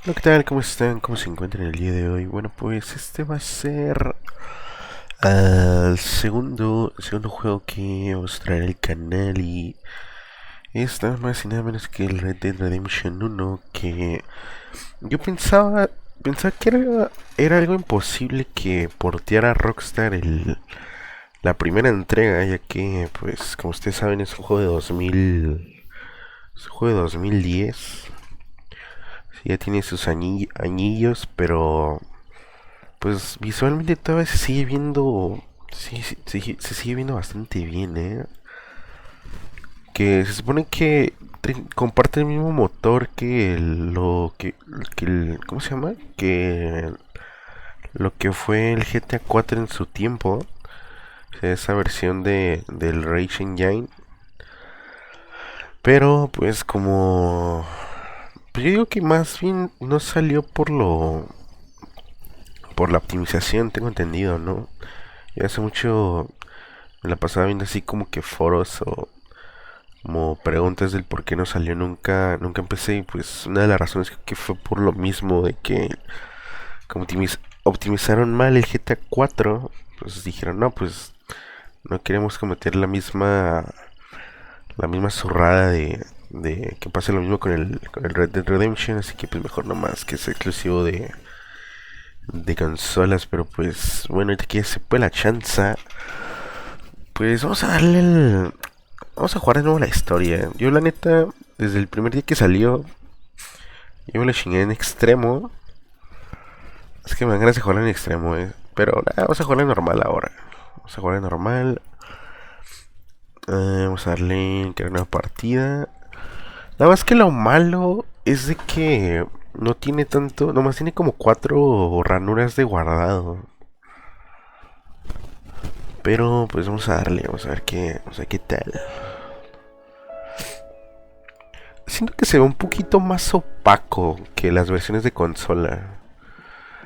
Hola, ¿qué tal? ¿Cómo están? ¿Cómo se encuentran el día de hoy? Bueno, pues este va a ser el segundo juego que os traerá el canal y es nada más y nada menos que el Red Dead Redemption 1 que yo pensaba que era algo imposible que porteara Rockstar la primera entrega, ya que pues como ustedes saben es un juego de 2000, es un juego de 2010. Sí, ya tiene sus añillos, pero pues visualmente todavía se sigue viendo. Se sigue viendo bastante bien, ¿eh? Que se supone que comparte el mismo motor que ¿cómo se llama? Que lo que fue el GTA 4 en su tiempo. O sea, esa versión del Rage Engine. Pero pues como... Pues yo digo que más bien no salió por la optimización, tengo entendido, ¿no? Yo hace mucho me la pasaba viendo así como que foros o como preguntas del por qué no salió nunca empecé y pues una de las razones que fue por lo mismo de que como optimizaron mal el GTA 4, pues dijeron, no, pues no queremos cometer la misma zurrada de que pase lo mismo con el Red Dead Redemption, así que pues mejor nomás que sea exclusivo de consolas, pero pues bueno, ahorita que ya se puede la chanza, pues vamos a jugar de nuevo la historia. Yo la neta, desde el primer día que salió, yo me lo chingué en extremo. Es que me dan ganas de jugar en extremo, pero nada, vamos a jugar en normal ahora. Vamos a jugar en normal. Vamos a darle crear una partida. Nada más que lo malo es de que no tiene tanto, nomás tiene como 4 ranuras de guardado. Pero pues vamos a darle, vamos a ver qué tal. Siento que se ve un poquito más opaco que las versiones de consola.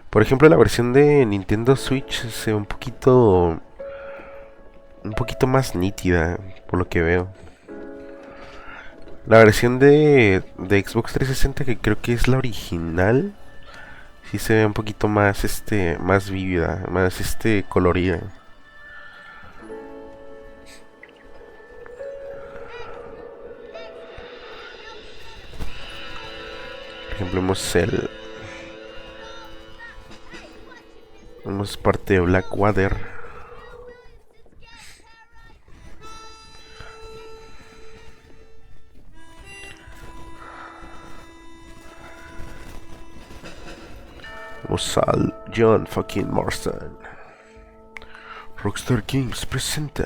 Por ejemplo, la versión de Nintendo Switch se ve un poquito más nítida, por lo que veo. La versión de Xbox 360, que creo que es la original, sí se ve un poquito más, más vívida, más, colorida. Por ejemplo, vemos parte de Blackwater. Vemos al John fucking Marston. Rockstar Games presenta.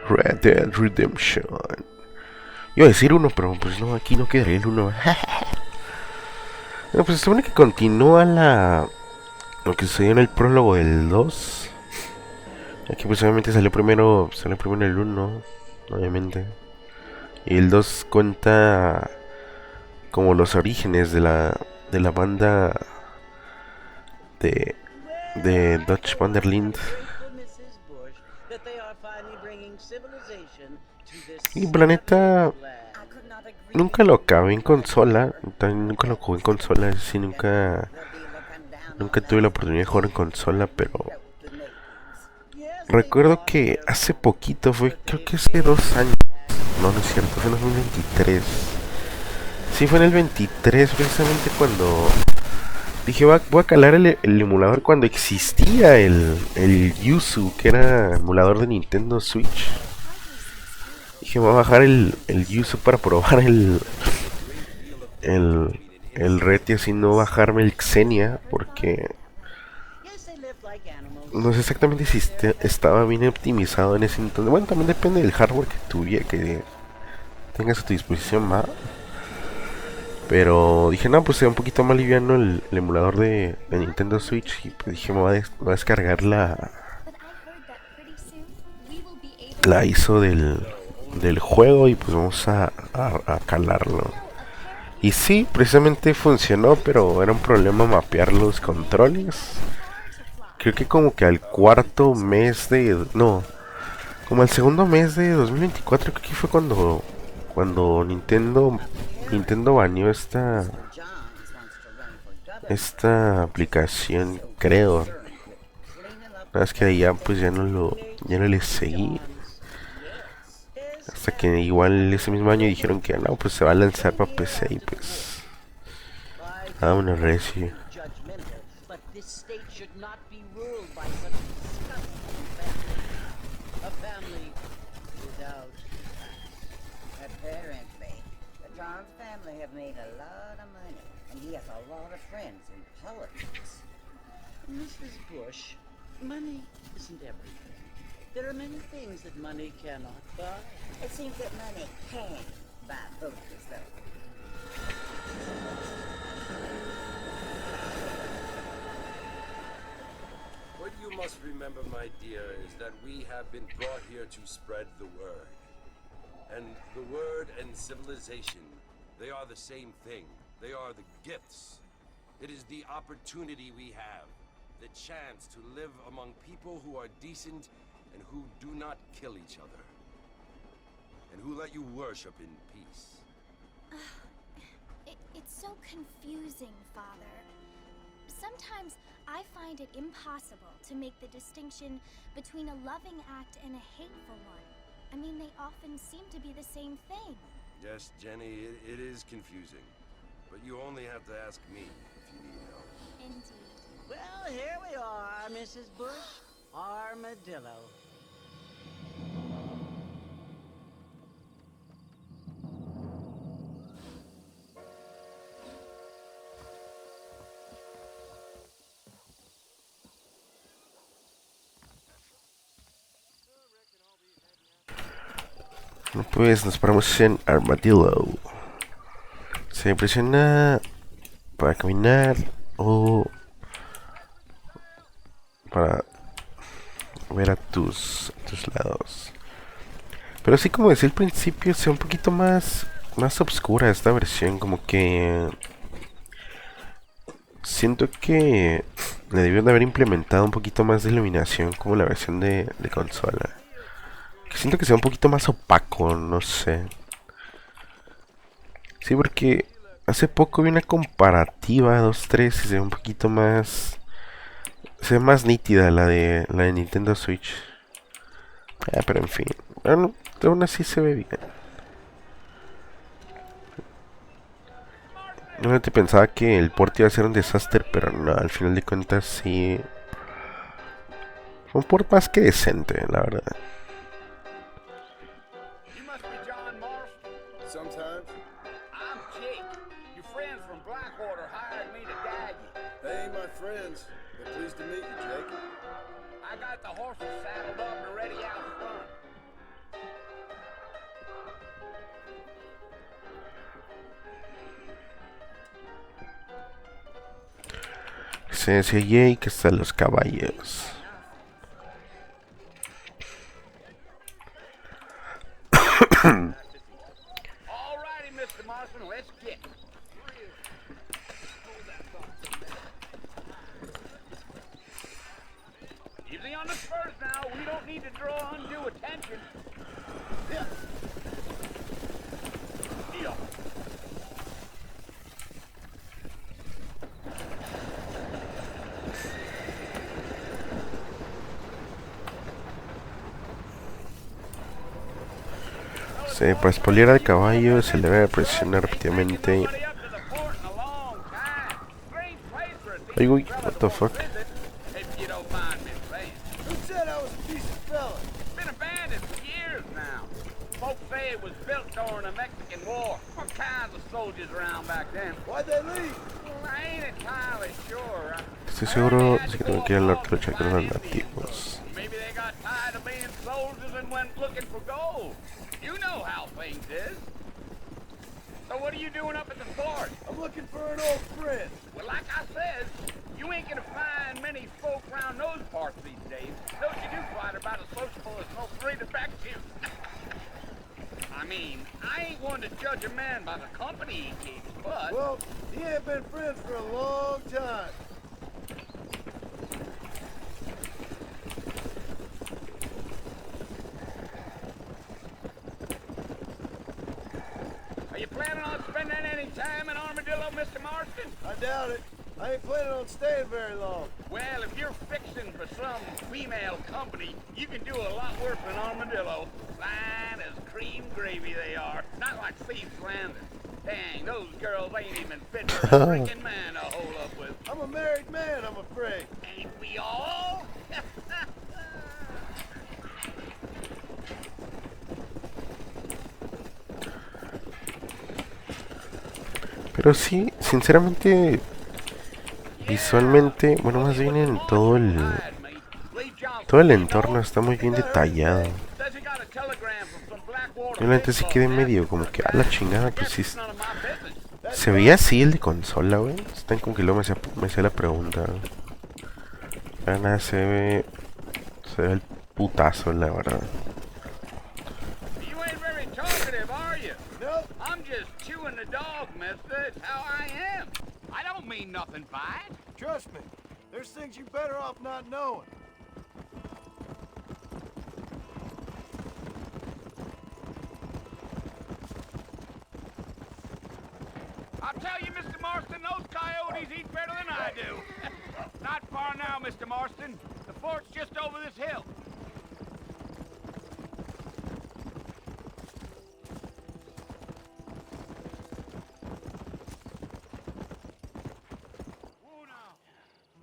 Red Dead Redemption. Iba a decir uno, pero pues no, aquí no quedaría el uno. Bueno, pues se supone que continúa lo que sucedió en el prólogo del 2. Aquí pues obviamente salió primero el uno, obviamente. Y el 2 cuenta como los orígenes de la banda de, de Dutch Van der Linde. Y planeta nunca lo acabé en consola, también nunca lo jugué en consola, es decir, nunca tuve la oportunidad de jugar en consola, pero recuerdo que hace poquito, creo que hace 2 años, no es cierto, fue en 2023. Sí, fue en el 23 precisamente cuando dije, voy a calar el emulador cuando existía el Yuzu, que era emulador de Nintendo Switch. Dije, voy a bajar el Yuzu para probar el Red y así no bajarme el Xenia, porque no sé exactamente si estaba bien optimizado en ese entonces. Bueno, también depende del hardware que tuviera, que tengas a tu disposición, ¿va? Pero dije, no, pues sea un poquito más liviano el emulador de Nintendo Switch. Y pues dije, me voy a descargar la ISO del juego y pues vamos a calarlo. Y sí, precisamente funcionó, pero era un problema mapear los controles. Creo que como que al cuarto mes de... No, como al segundo mes de 2024 creo que fue cuando Nintendo baneó esta aplicación, creo. Nada más que de allá pues ya no le seguí. Hasta que igual ese mismo año dijeron que no, pues se va a lanzar para PC y pues... Ah, una recio. Mrs. Bush, money isn't everything. There are many things that money cannot buy. It seems that money can buy focus, though. What you must remember, my dear, is that we have been brought here to spread the word. And the word and civilization, they are the same thing. They are the gifts. It is the opportunity we have, the chance to live among people who are decent and who do not kill each other. And who let you worship in peace. It's so confusing, Father. Sometimes I find it impossible to make the distinction between a loving act and a hateful one. I mean, they often seem to be the same thing. Yes, Jenny, it is confusing. But you only have to ask me if you need help. Indeed. Well, here we are, Mrs. Bush. Armadillo. Pues nos paramos en Armadillo. Se presiona para caminar o para ver a tus lados. Pero así como decía al principio, sea un poquito más oscura esta versión, como que siento que le debieron de haber implementado un poquito más de iluminación como la versión de consola. Que siento que sea un poquito más opaco, no sé. Sí, porque hace poco vi una comparativa 2-3 y se ve un poquito más... Se ve más nítida la de Nintendo Switch. Pero en fin. Bueno, aún así se ve bien. Realmente pensaba que el port iba a ser un desastre, pero no, al final de cuentas sí. Fue un port más que decente, la verdad. Sometimes. I'm Jake. Your friends from Blackwater hired me to guide you. They ain't my friends. They're pleased to meet you, Jake. I got the horses saddled up and ready out front. Se decía Jake hasta los caballos. Alrighty, Mr. Marston, let's get. Easy on the spurs now. We don't need to draw undue attention. Yeah. Yeah. Para espolear al caballo se le debe presionar repetidamente. Ay, uy, what the fuck. estoy seguro de que tengo que ir a luchar con los nativos. Maybe they got tired of being soldiers and went looking for gold. You know how things is. So what are you doing up at the fort? I'm looking for an old friend. Well, like I said, you ain't gonna find many folk around those parts these days. Those you do find are about as sociable as most read affect you. I mean, I ain't one to judge a man by the company he keeps, but... Well, he ain't been friends for a long time. Are you planning on spending any time in Armadillo, Mr. Marston? I doubt it. I ain't planning on staying very long. Well, if you're fixing for some female company, you can do a lot worse than Armadillo. Fine as cream gravy they are. Not like Thieves Landing. Dang, those girls ain't even fit for a freaking man to hold up with. I'm a married man, I'm afraid. Ain't we all? Pero sí, sinceramente, visualmente, bueno, más bien en todo el entorno está muy bien detallado. Realmente sí quedé medio como que a la chingada, pues sí. ¿Se veía así el de consola, güey? Están como que luego me hacía la pregunta. Para nada se ve el putazo, la verdad. I'm just chewing the dog, mister. It's how I am. I don't mean nothing by it. Trust me, there's things you better off not knowing. I'll tell you, Mr. Marston, those coyotes eat better than I do. Not far now, Mr. Marston. The fort's just over this hill.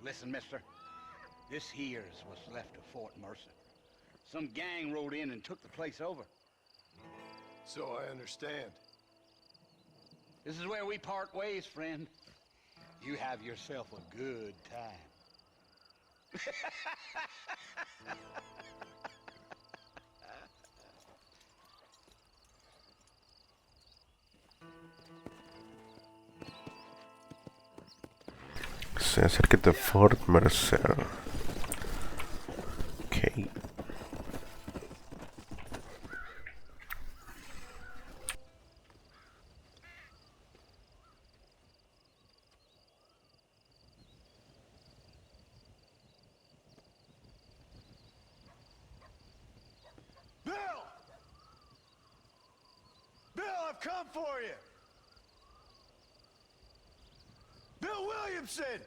Listen, mister. This here's what's left of Fort Mercer. Some gang rode in and took the place over. So I understand. This is where we part ways, friend. You have yourself a good time. Se acerca de Fort Mercer. Ok. Bill, I've come for you. Bill Williamson!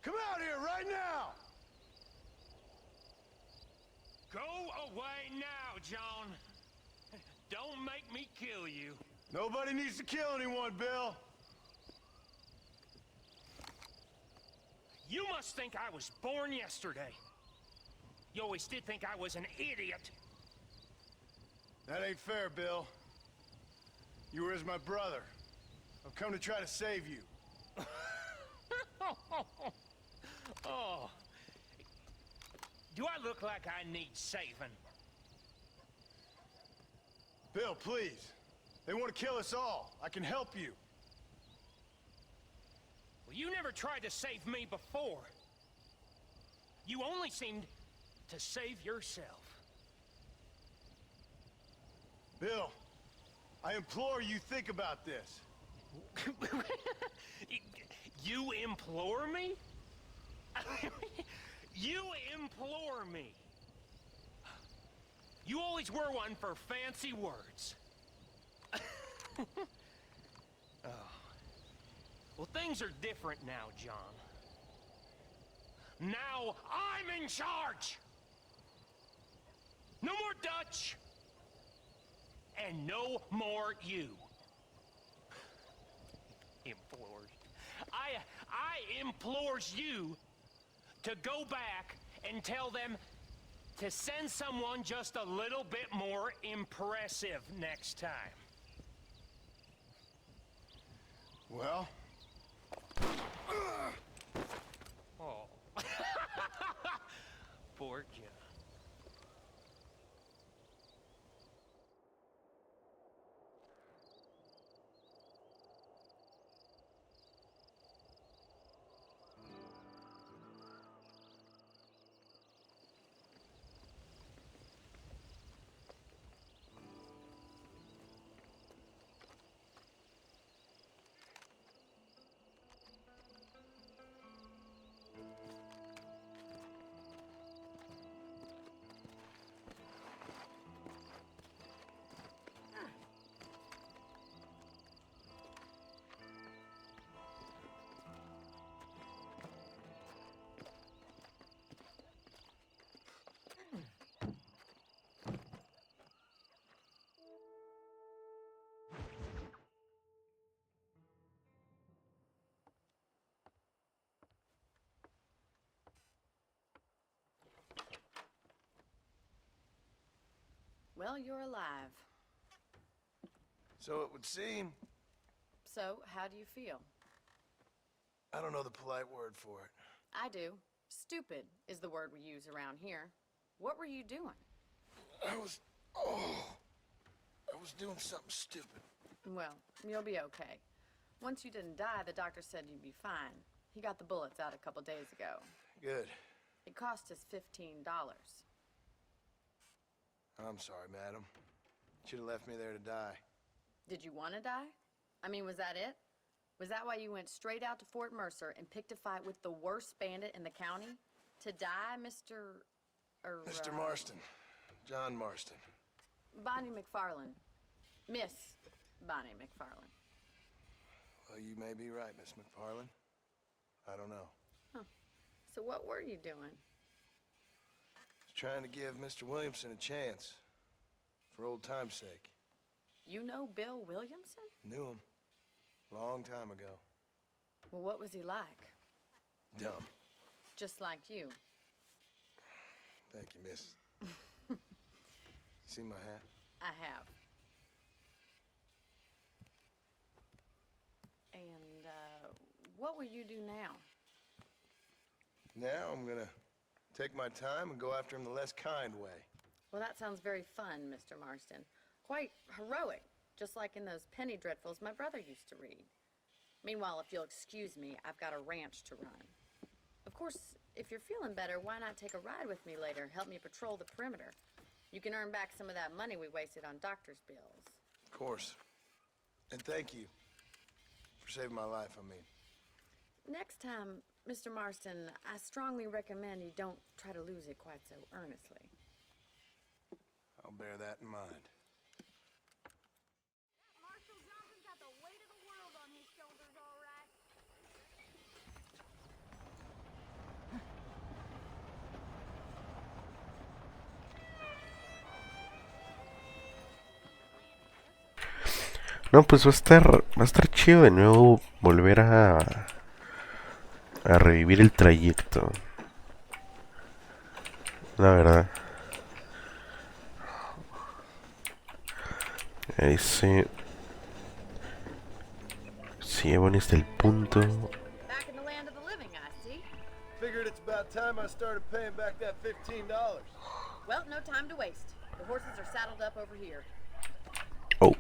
Come out here right now! Go away now, John. Don't make me kill you. Nobody needs to kill anyone, Bill. You must think I was born yesterday. You always did think I was an idiot. That ain't fair, Bill. You were as my brother. I've come to try to save you. Oh. Do I look like I need saving? Bill, please. They want to kill us all. I can help you. Well, you never tried to save me before. You only seemed to save yourself. Bill, I implore you think about this. You implore me? You implore me. You always were one for fancy words. Oh. Well, things are different now, John. Now I'm in charge. No more Dutch. And no more you. Implores. I implores you to go back and tell them to send someone just a little bit more impressive next time. Well... Well, you're alive. So it would seem. So, how do you feel? I don't know the polite word for it. I do. Stupid is the word we use around here. What were you doing? I was doing something stupid. Well, you'll be okay. Once you didn't die, the doctor said you'd be fine. He got the bullets out a couple days ago. Good. It cost us $15. I'm sorry, madam. Should have left me there to die. Did you want to die? I mean, was that it? Was that why you went straight out to Fort Mercer and picked a fight with the worst bandit in the county? To die, Mr. Mr. Marston. John Marston. Bonnie McFarland. Miss Bonnie McFarland. Well, you may be right, Miss McFarland. I don't know. Huh. So what were you doing? Trying to give Mr. Williamson a chance. For old time's sake. You know Bill Williamson? Knew him. Long time ago. Well, what was he like? Dumb. Just like you. Thank you, miss. See my hat? I have. And, what will you do now? Now I'm gonna take my time and go after him the less kind way. Well, that sounds very fun, Mr. Marston. Quite heroic, just like in those penny dreadfuls my brother used to read. Meanwhile, if you'll excuse me, I've got a ranch to run. Of course, if you're feeling better, why not take a ride with me later? Help me patrol the perimeter. You can earn back some of that money we wasted on doctor's bills. Of course. And thank you for saving my life, I mean. Next time, Mr. Marston, I strongly recommend you don't try to lose it quite so earnestly. I'll bear that in mind. Marshall Johnson's got the weight of the world on his shoulders, all right. No, pues va a estar chido de nuevo volver a revivir el trayecto. La verdad. Ese. Si llevan hasta el punto. Back in the land of the living, I see. Figured it's about time I started paying back that $15. Well, no time to waste. The horses are saddled up over here. Oh.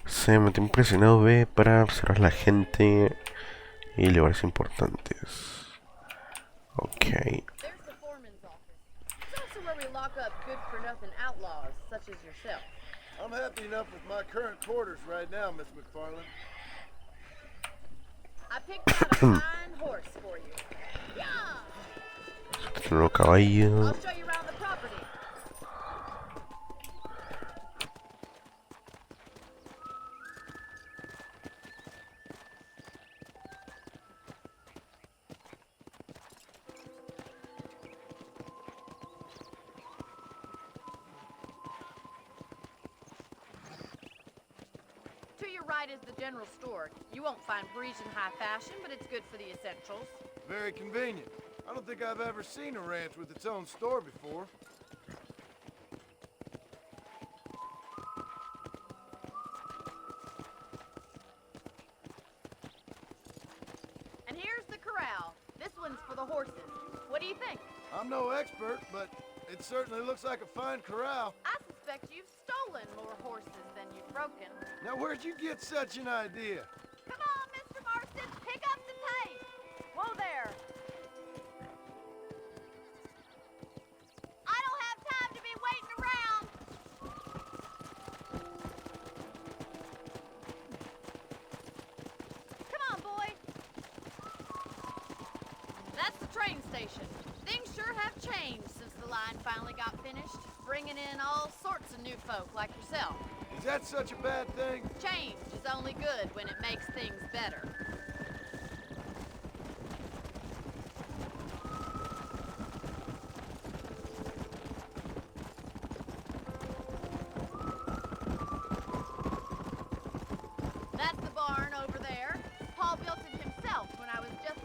Se me tiene presionado B para observar la gente y lugares importantes. Ok. There's the foreman's office. It's also where we lock up good-for-nothing outlaws, such as yourself. I'm happy enough with my current quarters right now, Miss McFarland. I picked out a fine horse for you. Yeah! Nuevo caballo. I'll show you around the property. To your right is the general store. You won't find Parisian high fashion, but it's good for the essentials. Very convenient. I don't think I've ever seen a ranch with its own store before. And here's the corral. This one's for the horses. What do you think? I'm no expert, but it certainly looks like a fine corral. I suspect you've stolen more horses than you've broken. Now, where'd you get such an idea? Come on, Mr. Marston, pick up the pace. Whoa there. I don't have time to be waiting around. Come on, boy. That's the train station. Things sure have changed since the line finally got finished, bringing in all sorts of new folk like yourself. Is that such a bad thing? Change is only good when it makes things better. That's the barn over there. Paul built it himself when I was just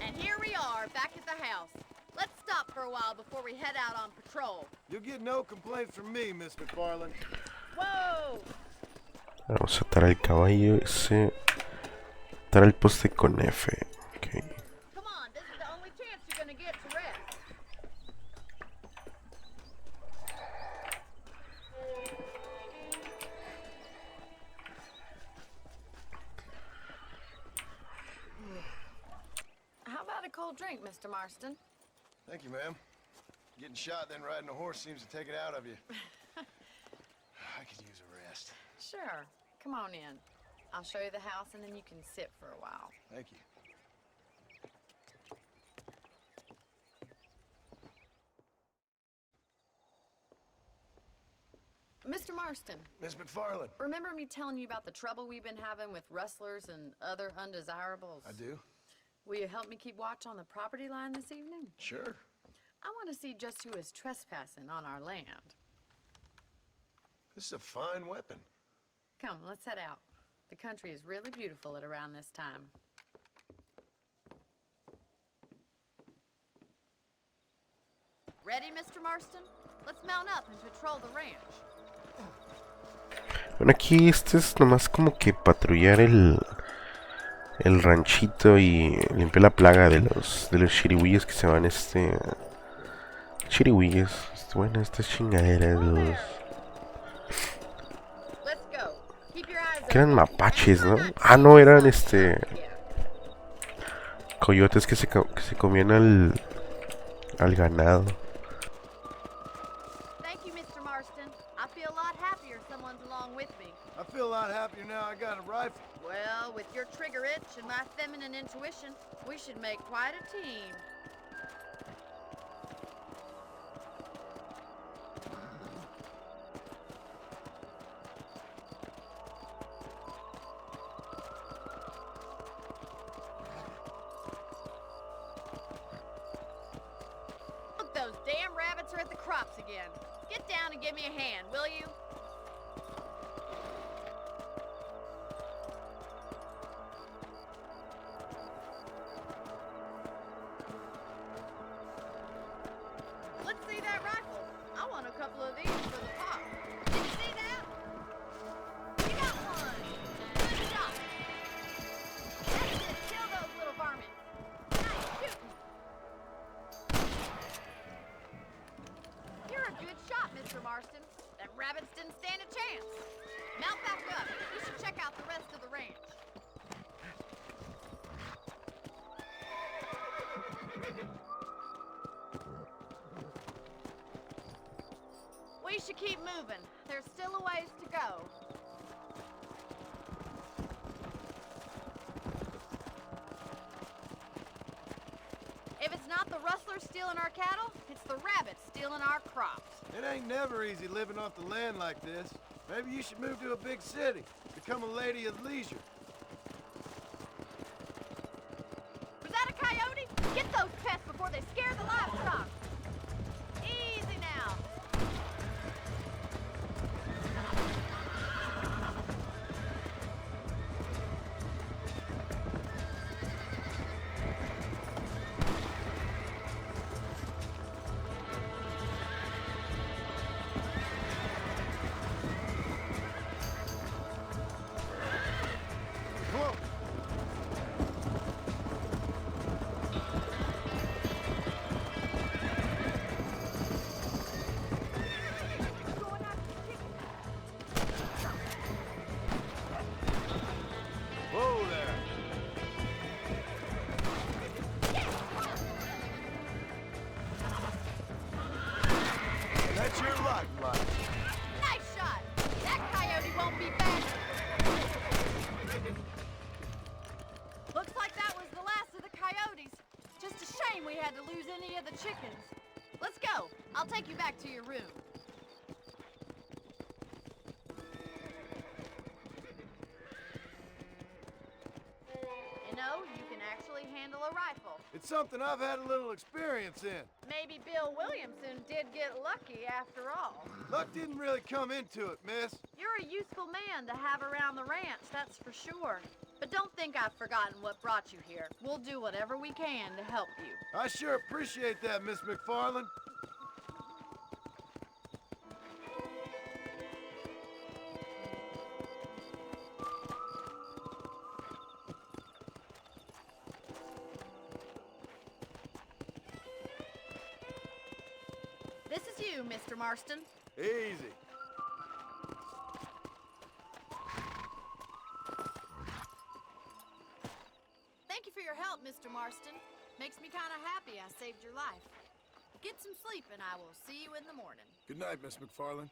And here we are, back at the house. Let's stop for a while before we head out on patrol. You'll get no complaints from me, Miss McFarland. Whoa! Vamos a atar al caballo ese. Atar el poste con F. Ok. Come on, this is the only chance you're gonna get to rest. How about a cold drink, Mr. Marston? Thank you, ma'am. Getting shot, then riding a horse seems to take it out of you. I could use a rest. Sure. Come on in. I'll show you the house and then you can sit for a while. Thank you. Mr. Marston, Miss McFarland. remember me telling you about the trouble we've been having with rustlers and other undesirables? I do? Will you help me keep watch on the property line this evening? Sure. I want to see just who is trespassing on our land. This is a fine weapon. Come, let's head out. The country is really beautiful at around this time. Ready, Mr. Marston? Let's mount up and patrol the ranch. Bueno, aquí este es nomás como que patrullar el ranchito y limpiar la plaga de los chirihuillos que se van chirihuillos, bueno, estas chingaderas, los Let's go. Keep your eyes que eran open. mapaches, ¿no? Ah, no, eran coyotes que se comían al ganado. Thank you, Mr. Marston. I feel a lot happier someone's along with me. I feel a lot happier now I got a rifle. Well, with your trigger itch and my feminine intuition, we should make quite a team. Look, those damn rabbits are at the crops again. Get down and give me a hand, will you? Let's see that rifle. I want a couple of these for the pop. Did you see that? You got one. Good shot. That's it. Kill those little varmints. Nice shooting. You're a good shot, Mr. Marston. Them rabbits didn't stand a chance. Mount back up. We should check out the rest of the ranch. We should keep moving. There's still a ways to go. If it's not the rustlers stealing our cattle, it's the rabbits stealing our crops. It ain't never easy living off the land like this. Maybe you should move to a big city. Become a lady of leisure. Was that a coyote? Get those pests before they scare the livestock. Easy now. Come on. Whoa there. That's your luck, bud. Nice shot. That coyote won't be back. Looks like that was the last of the coyotes. Just a shame we had to lose any of the chickens. Let's go. I'll take you back to your room. You know, you can actually handle a rifle. It's something I've had a little experience in. Maybe Bill Williamson did get lucky after all. Luck didn't really come into it, miss. You're a useful man to have around the ranch, that's for sure. But don't think I've forgotten what brought you here. We'll do whatever we can to help you. I sure appreciate that, Miss McFarland. This is you, Mr. Marston. Easy. Thank you for your help, Mr. Marston. Makes me kind of happy I saved your life. Get some sleep and I will see you in the morning. Good night, Miss McFarland.